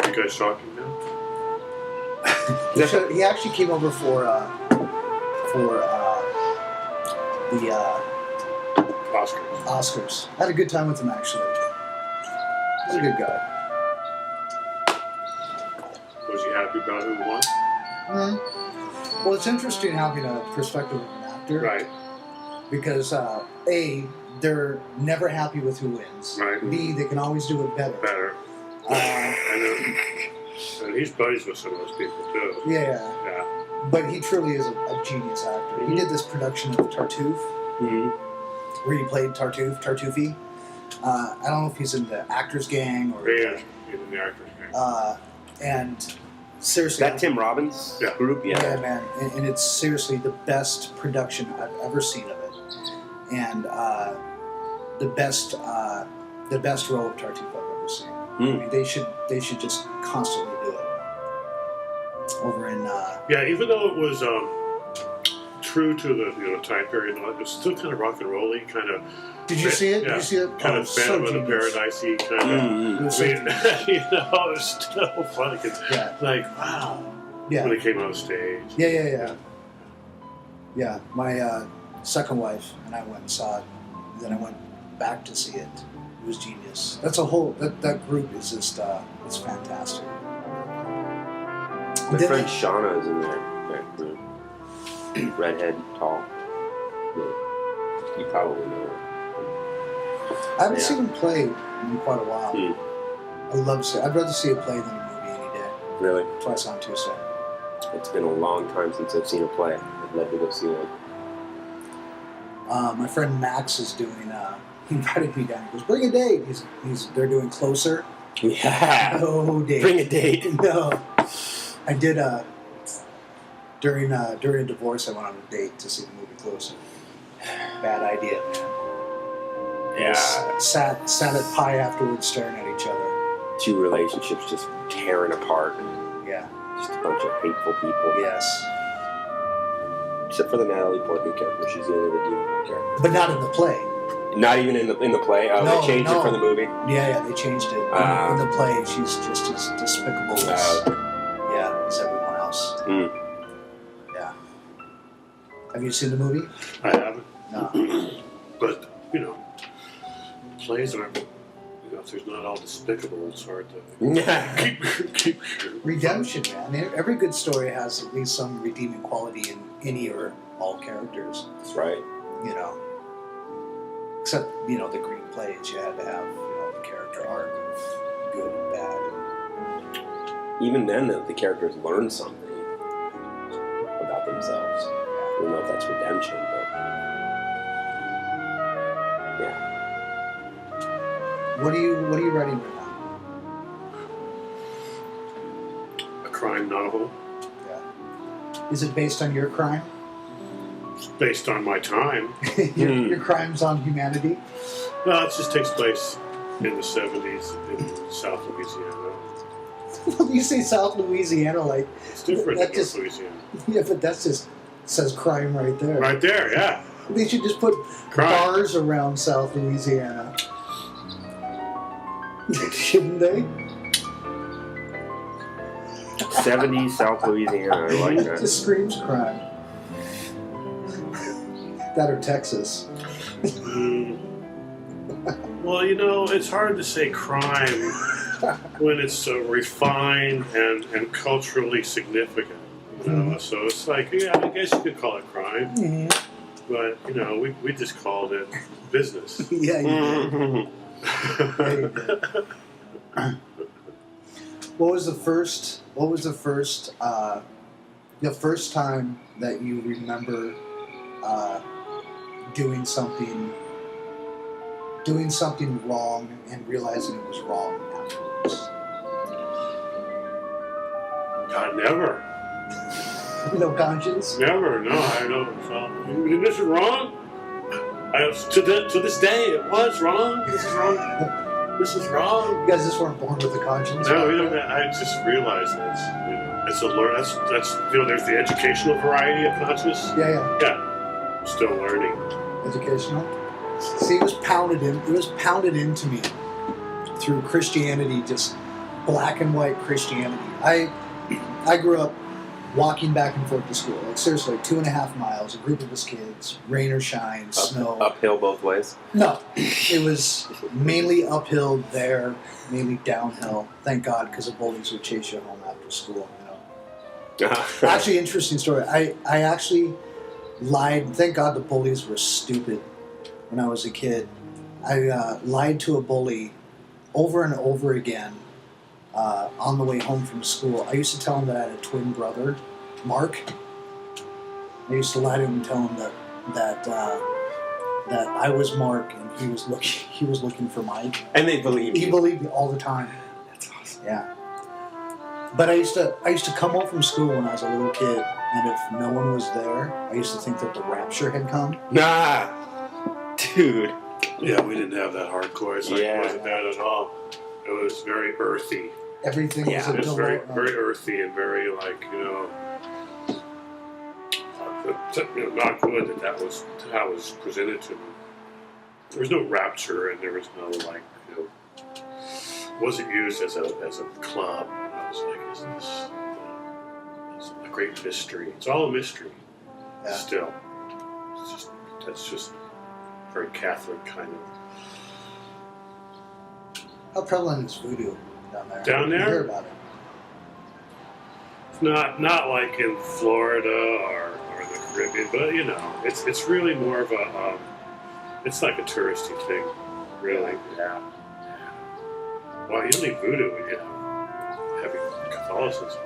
You guys talking now? He actually came over for the Oscars. I had a good time with him, actually. He's a good guy. Was he happy about who won? Well, it's interesting having a perspective of an actor. Right. Because, A, they're never happy with who wins. Right. B, they can always do it better. And he's buddies with some of those people, too. Yeah. Yeah. But he truly is a genius actor. Mm-hmm. He did this production of Tartuffe, where he played Tartuffe. I don't know if he's in the Actors Gang or... Yeah, he's in the Actors Gang. And seriously... That Tim Robbins group? Yeah, man. And it's seriously the best production I've ever seen of it. And the best role of Tartuffe I've ever seen. I mean, they should just constantly do it. Over in even though it was true to the time period, it was still kind of rock and rolly, kind of. Did you see it? Yeah, Did you see it? kind of Phantom of the Paradise-y kind of. I mean, it was still fun. Like wow. Yeah. When they came on stage. Yeah. My second wife and I went and saw it. And then I went back to see it. It was genius. That's a whole that group is just it's fantastic. My friend Shauna is in there. That group. Redhead, tall. You probably know her. I haven't seen him play in quite a while. I'd rather see it play than a movie any day. Really? Twice on Tuesday. It's been a long time since I've seen her play. I'd love to go see one. My friend Max is doing. He invited me down. He goes, "Bring a date." They're doing Closer. Yeah. No date. Bring a date. No. I did. During a divorce, I went on a date to see the movie Closer. Bad idea, man. Yeah. Sat at pie afterwards, staring at each other. Two relationships just tearing apart. Yeah. Just a bunch of hateful people. Yes. Except for the Natalie Portman character. She's the only redeemable character. But not in the play. Not even in the play? Oh, No, they changed it for the movie? Yeah, they changed it. In the play, she's just as despicable as everyone else. Yeah. Have you seen the movie? I haven't. No. But, plays aren't, if there's not all despicable, it's hard to keep Redemption, man. Every good story has at least some redeeming quality in any or all characters. That's right. Except, the Greek plays, you had to have, the character arc of good and bad. Even then, the characters learn something about themselves. I don't know if that's redemption, but yeah. What are you writing right now? A crime novel. Yeah. Is it based on your crime? It's based on my time. your crimes on humanity? No, it just takes place in the 70s in South Louisiana. When you say South Louisiana, like... It's different in North Louisiana. Yeah, but that's just says crime right there. Right there, yeah. They should just put bars around South Louisiana. Shouldn't they? 70s South Louisiana, I like that. It just screams crime. That or Texas. Well, it's hard to say crime when it's so refined and culturally significant. So it's like, I guess you could call it crime. But, we just called it business. Yeah, you did. Yeah, you did. What was the first time that you remember doing something wrong and realizing it was wrong afterwards? God, never. No conscience? Never, no. I don't. This is wrong? To this day, it was wrong. This is wrong. This is wrong. You guys just weren't born with a conscience? No, I just realized that it's a learn. That's there's the educational variety of conscious. Yeah. Still learning. Educational. See, it was pounded into me through Christianity, just black and white Christianity. I grew up walking back and forth to school. Like seriously, 2.5 miles. A group of us kids, rain or shine, snow. Uphill both ways. No, it was mainly uphill there, mainly downhill. Thank God, because the bullies would chase you home after school. You know. Actually, interesting story. I actually lied. Thank God the bullies were stupid when I was a kid. I lied to a bully over and over again on the way home from school. I used to tell him that I had a twin brother, Mark. I used to lie to him and tell him that I was Mark and he was looking for Mike. And they believed you. He believed me all the time. That's awesome. Yeah. But I used to come home from school when I was a little kid, and if no one was there, I used to think that the rapture had come. Nah, dude. Yeah, we didn't have that hardcore. It's like, it wasn't that at all. It was very earthy. Everything was It was very, a very earthy and very like, not good that was how it was presented to me. There was no rapture and there was no like, wasn't used as a club. I was like, isn't this it's a great mystery? It's all a mystery. Yeah. Still, that's just very Catholic kind of. How prevalent is voodoo down there? Down there? You hear about it. It's not like in Florida or the Caribbean, but it's really more of a it's like a touristy thing, really. Yeah. Well, you don't need voodoo when you have heavy Catholicism.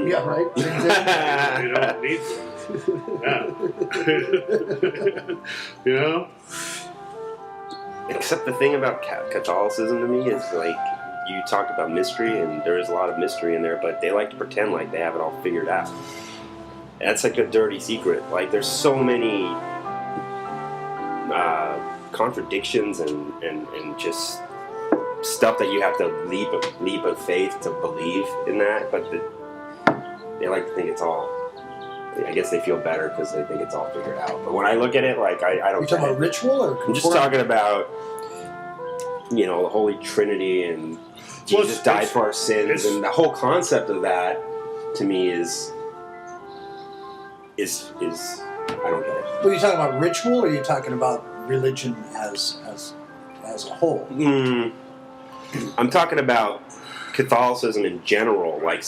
Yeah, right. Same thing. You don't need voodoo. Yeah. Except the thing about Catholicism to me is like you talked about mystery, and there is a lot of mystery in there, but they like to pretend like they have it all figured out. That's like a dirty secret. Like there's so many contradictions and just stuff that you have to leap of faith to believe in that, but they like to think it's all. I guess they feel better because they think it's all figured out. But when I look at it, like I don't. You talking about ritual or? I'm just talking about the Holy Trinity and Jesus died for our sins, and the whole concept of that to me is I don't get it. Well, are you talking about ritual, or are you talking about religion as a whole? I'm talking about Catholicism in general, like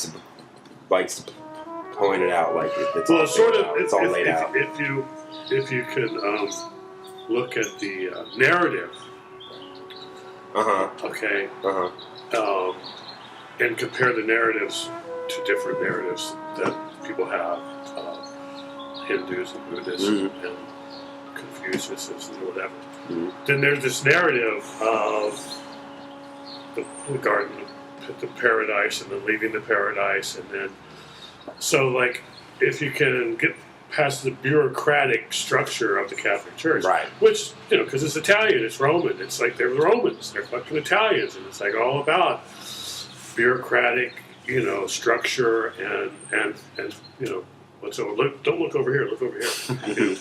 pointed out, like it's all sort of. it's all laid out. If you can look at the narrative, okay, and compare the narratives to different narratives that people have, Hindus and Buddhists and Confucius and whatever. Then there's this narrative of the garden, the paradise, and then leaving the paradise, and then. So, like, if you can get past the bureaucratic structure of the Catholic Church, right? Which because it's Italian, it's Roman. It's like they're Romans, they're fucking Italians, and it's like all about bureaucratic, structure and what's over. Don't look over here. Look over here.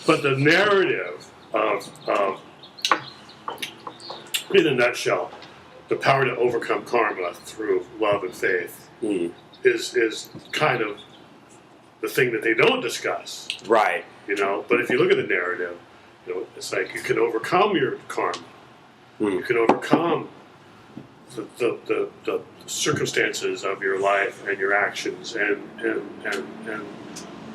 But the narrative of, in a nutshell, the power to overcome karma through love and faith. Is kind of the thing that they don't discuss, right? But if you look at the narrative, it's like you can overcome your karma, you can overcome the circumstances of your life and your actions, and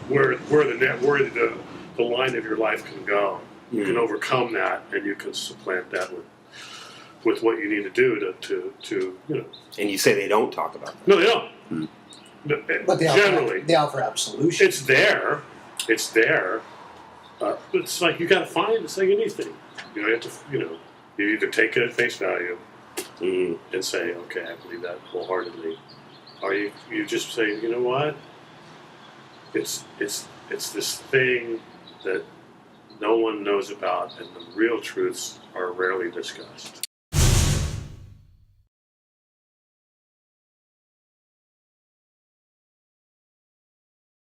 where the line of your life can go. You can overcome that, and you can supplant that with what you need to do to. And you say they don't talk about that. No, they don't. But they offer absolution. It's there. But it's like you got to find. It's like anything. You have to. You either take it at face value and say, "Okay, I believe that wholeheartedly," or you just say, "You know what? It's this thing that no one knows about, and the real truths are rarely discussed."